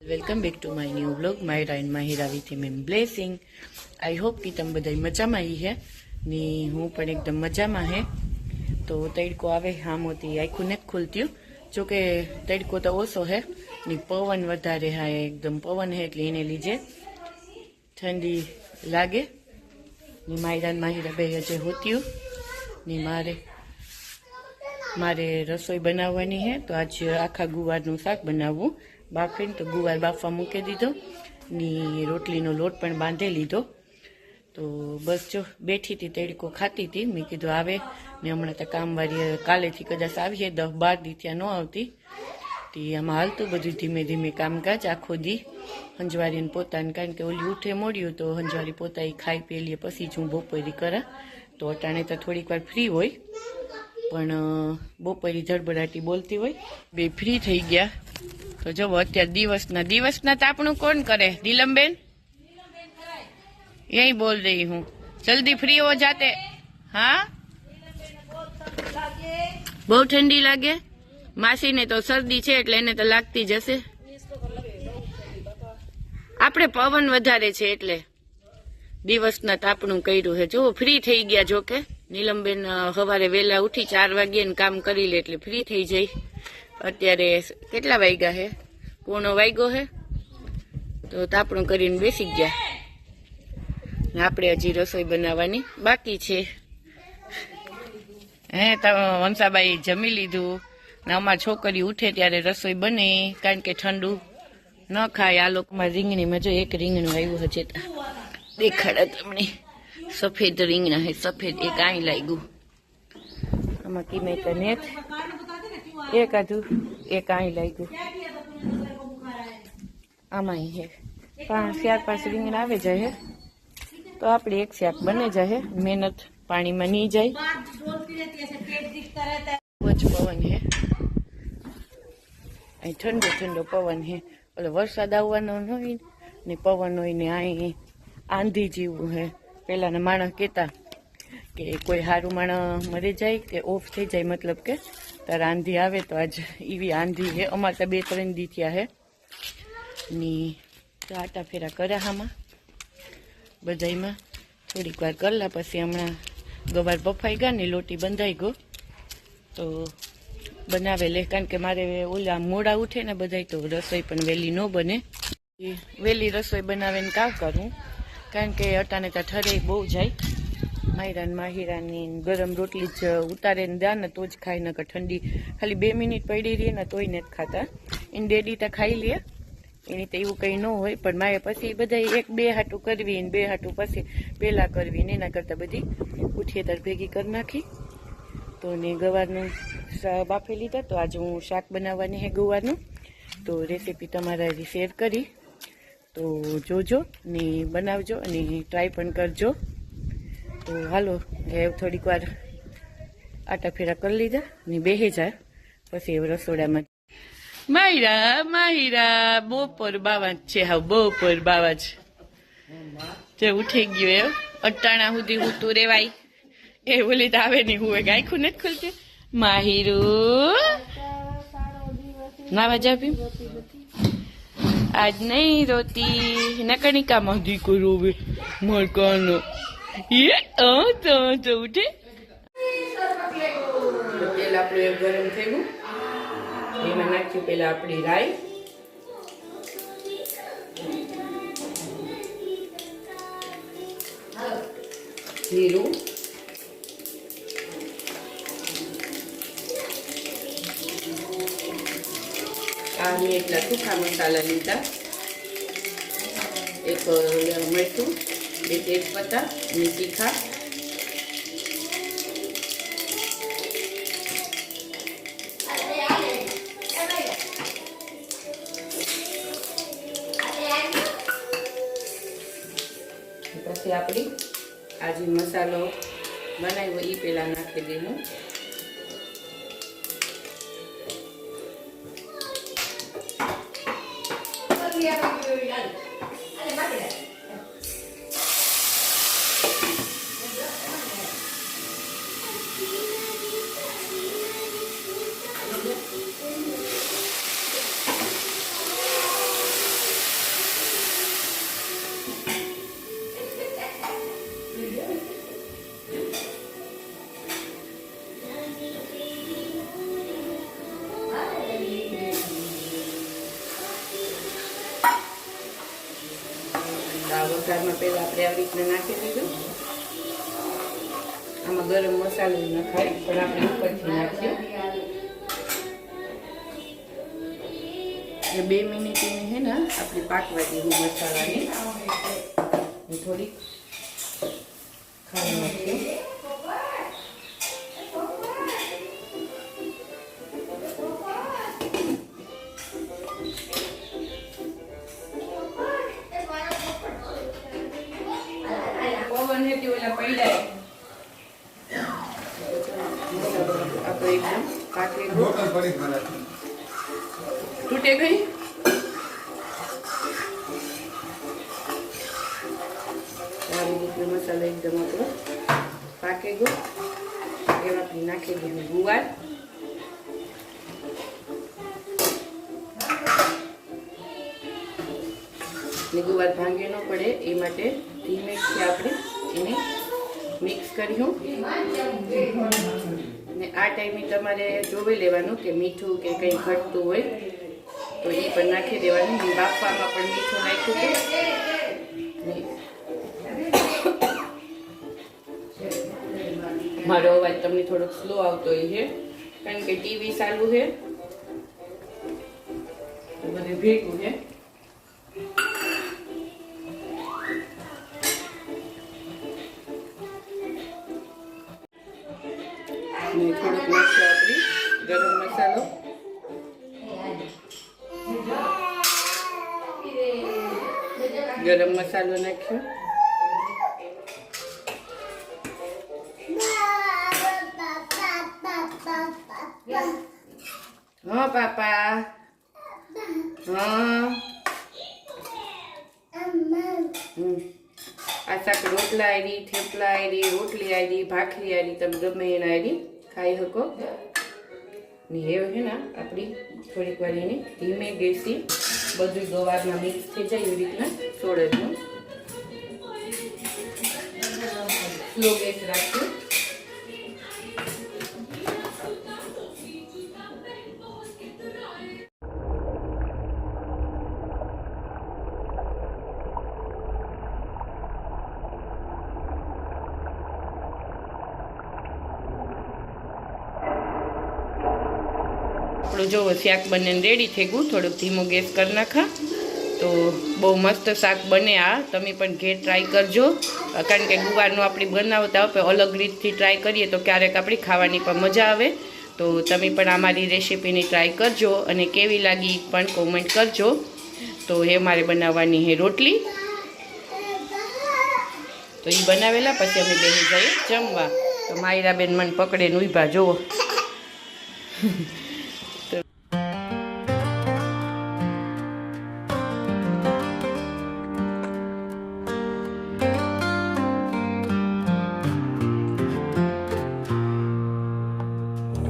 Welcome back to my new blog Myra and Mahira with him blessing. I hope કે તમે બધા મજામાં હે ને હું પણ એકદમ મજામાં હે. તો તડકો આવે હામોથી આખું નથી ખુલત્યું, જોકે તડકો તો ઓછો હે ને પવન વધારે હા, એકદમ પવન હે એટલે એને લીધે ઠંડી લાગે ને માયરા ને માહિરા બે હજે હોત્યું ને મારે રસોઈ બનાવવાની હે. તો આજ આખા ગુવારનું શાક બનાવવું બાફીને, તો ગુવાર બાફવા મૂકી દીધો ને રોટલીનો લોટ પણ બાંધી લીધો. તો બસ જો બેઠી હતી, તડકો ખાતી હતી. મેં કીધું આવે ને હમણાં તો કામવાળી કાલેથી કદાચ આવીએ, 10-12 દી ત્યાં ન આવતી. તે આમાં હાલતું બધું ધીમે ધીમે કામકાજ આખો દી હંજવારીને પોતાને, કારણ કે ઓલી ઉઠે મોડ્યું તો હંજવારી પોતા ખાઈ પી લઈએ પછી જ હું બપોરી કરા. તો અટાણે તો થોડીક વાર ફ્રી હોય, પણ બપોરી જડબડાટી બોલતી હોય. બે ફ્રી થઈ ગયા. તો જો અત્યારે દિવસના તાપણું કોણ કરે? નીલમબેન यही बोल रही हूँ, जल्दी फ्री हो जाते. हाँ બહુ ઠંડી લાગે. માસી ને તો શરદી છે એટલે એને તો લાગતી જ હશે. આપણે પવન વધારે છે એટલે દિવસના તાપણું કર્યું છે. જો ફ્રી થઈ ગયા. જો કે નીલમબેન સવારે વહેલા ઉઠી 4 વાગ્યે ને કામ કરી લે એટલે ફ્રી થઈ જાય. અત્યારે કેટલા વાગ્યા હે? 1:15 વાગ્યો હે. તો તાપણું કરીને બેસી ગયા. આપણે હજી રસોઈ બનાવવાની બાકી છે. હે વંશાબાઈ જમી લીધું ને અમાર છોકરી ઉઠે ત્યારે રસોઈ બને, કારણ કે ઠંડુ ન ખાય. આ લોકોમાં રીંગણીમાં જો એક રીંગણું આવ્યું હશે, દેખાડા તમને. સફેદ રીંગણા હે, સફેદ. એક આઈ લાગ્યું આમાં કિમે તને એક આધું, એક આઈ લાગ્યું આમાં હે. 4-5 રીંગણા આવે જાય તો આપણે એક શાક બને જાય. મહેનત પાણીમાં નહીં જાય. બહુ જ પવન હે, અહીં ઠંડો ઠંડો પવન હે. ઓલો વરસાદ આવવાનો હોય ને પવન હોય ને અહીં આંધી જેવું હે. પેલાના માણસ કહેતા કે કોઈ સારું માણસ મરી જાય કે ઓફ થઈ જાય, મતલબ કે તાર આંધી આવે, તો આજ એવી આંધી હે. અમારે તો 2-3 દી થયા હે ની. તો આટા ફેરા કર્યા આમાં બધામાં થોડીક વાર કરલા. પછી હમણાં ગવાર બફાઈ ગયા ને લોટી બંધાઈ ગયો તો બનાવે લે, કારણ કે મારે ઓલા મોડા ઉઠે ને બધા, તો રસોઈ પણ વહેલી ન બને. વહેલી રસોઈ બનાવીને કામ કરું, કારણ કે અટાને ત્યાં ઠરે બહુ જાય. માહિરાની ગરમ રોટલી જ ઉતારે ને દા ને તો જ ખાય, નકર ઠંડી ખાલી 2 મિનિટ પડી રહી ને તોય નથી ખાતા. એને ડેડી તો ખાઈ લે, એની તો એવું કંઈ ન હોય. પણ મારે પછી બધા 1-2 હાટું કરવી ને 2 હાટું પછી પહેલા કરવી ને એના કરતાં બધી ઉઠીએ તાર ભેગી કરી નાખી. તો ને ગવારનું બાફી લીધા. તો આજે હું શાક બનાવવાની હે ગવારનું. તો રેસીપી તમારા શેર કરી, તો જોજો ને બનાવજો અને ટ્રાય પણ કરજો. તો હાલો હવે થોડીક વાર આટા ફેરા કરી લીધા ને બેસી જાય પછી હવે રસોડામાં. માહિરા બપોર બાવા છે. હા બપોર બાવા જ જે ઉઠી ગયો એ અટાણા સુધી ઉતું રેવાય એ બોલી તો આવે નહીં. હું આખું નથી ખુલતી. માહિરું નાવા જાવી આજ નહીં રોતી નકનિકામાં દીકો રોવે મરકાનો તો ઉઠે. તેલ આપણે ગરમ થયું, એમાં નાખ્યું પેલા આપણી રાઈ, જીરું, આ મેં એટલા સૂકા મસાલા લીધા, એક મરચું, 2 તેજપત્તા અને તીખા, પછી આપણી આ જે મસાલો બનાવ્યો એ પેલા નાખી દેવું. આ વઘારમાં પહેલાં આપણે આવી રીતના નાખી દીધું. આમાં ગરમ મસાલો નખાય પણ આપણે ઉપરથી નાખ્યો. 2 મિનિટ હે ને આપણી પાકવા દીધું મસાલાની. થોડીક ખાઈ નાખ્યું. પવન હે તે ઓલા પૈડા આપણે એકદમ પાકે તૂટે ગઈ. મસાલો એકદમ આપણો પાકે ગયો. એમાં આપણે નાખી દીધું ગુવાર. ને ગુવાર ભાંગે ન પડે એ માટે ધીમેથી આપણે એને મિક્સ કર્યું. ને આ ટાઈમે તમારે જોઈ લેવાનું કે મીઠું કે કંઈ ઘટતું હોય તો એ પણ નાખી દેવાનું. બાફવામાં પણ મીઠું નાખ્યું. મારો અવાજ તમને થોડોક સ્લો આવતો હોય છે કારણ કે ટીવી ચાલુ છે, બધું ભેગું છે. થોડોક નાખ્યો આપણી ગરમ મસાલો. ગરમ મસાલો નાખ્યો. હા પાપા, હા. આ શાક રોટલા આયરી, થેપલા આયરી, રોટલી આયરી, ભાખરી આયરી, તમે ગમે એના આયરી ખાઈ શકો. ને એ છે ને આપણી થોડીક વાર એને ધીમે ગેસથી બધું ગવારમાં મિક્સ થઈ જાય એવી રીતના સોળજનું સ્લો ગેસ રાખજો. જો શાક બનીને રેડી થઈ ગયું. થોડુંક ધીમો ગેસ કરી નાખા તો બહુ મસ્ત શાક બને. આ તમે પણ ઘેર ટ્રાય કરજો કારણ કે ગુવારનું આપણી બનાવતા હોય અલગ રીતથી ટ્રાય કરીએ તો ક્યારેક આપણી ખાવાની પણ મજા આવે. તો તમે પણ અમારી રેસીપીની ટ્રાય કરજો અને કેવી લાગી પણ કોમેન્ટ કરજો. તો એ મારે બનાવવાની છે રોટલી. તો એ બનાવેલા પછી અમે બેસી જઈએ જમવા. તો માયરા બેન મને પકડે ને ઊભા જુઓ.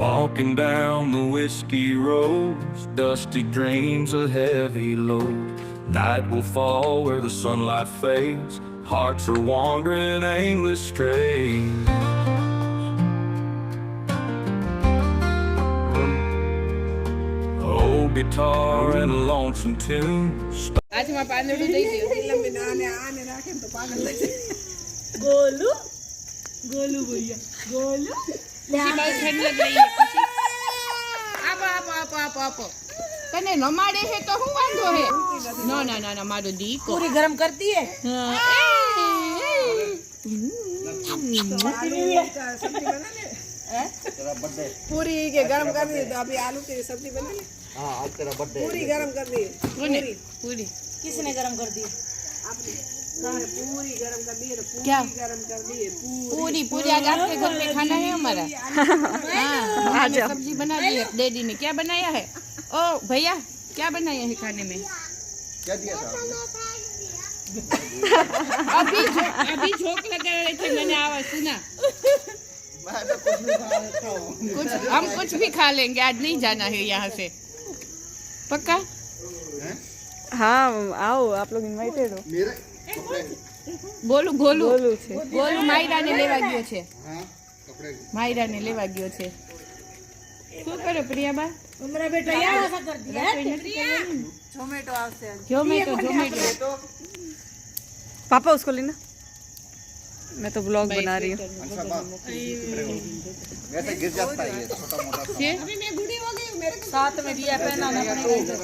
Walking down the whiskey roads, dusty dreams, a heavy load. Night will fall where the sunlight fades, hearts are wandering aimless strays. Old guitar and a lonesome tune. આજમાં પાંદડું દઈ દો. આને રાખે તો પાગલ થઈ જાય. ગોલુ ગોલુ ભૈયા ગોલુ બહુ ઠંડ લઈ પછી આપો તને નમાડે છે તો હું વાંધો હે. ના ના ના ના મારો દીકો पूरी गरम करती है. पूरी के गरम कर दी तो अभी आलू की सब्जी बना ले. हाँ आज तेरा बर्थडे. पूरी गरम कर दी. पूरी किसने गरम कर दी? आपने. पूरी गरम कर दी. क्या गरम कर दी. पूरी पूरी आज आपके घर में खाना है हमारा. हाँ सब्जी बना दी है डैडी ने. क्या बनाया है? ओ भैया क्या बनाया है खाने में? क्या दिया था? अभी झोंक लगा रहे थे मैंने आवाज सुना. मैं तो कुछ भी खा लेता हूँ. हम कुछ भी खा लेंगे. आज नहीं जाना है यहाँ से. पक्का? हाँ आओ आप लोग इनवाइटेड हो. मेरे कपड़े. બોલું ગોલું બોલું છે. ગોલું માયરાને લેવા ગયો છે. हाँ कपड़े. માયરાને લેવા ગયો છે. શું કરો પ્રિયાબા? हमारा बेटा यहाँ ऐसा कर दिया. કોઈ નથી કરવાનું? टोमेटो आपसे ઝોમેટો ઝોમેટો पापा उसको लेना, मैं तो ब्लॉग बना रही हूँ। अच्छा वैसे गिर जाता है ये छोटा मोटा सा। अभी मैं बूढ़ी हो गई हूँ, मेरे को साथ में दिया पहनाना पड़ेगा।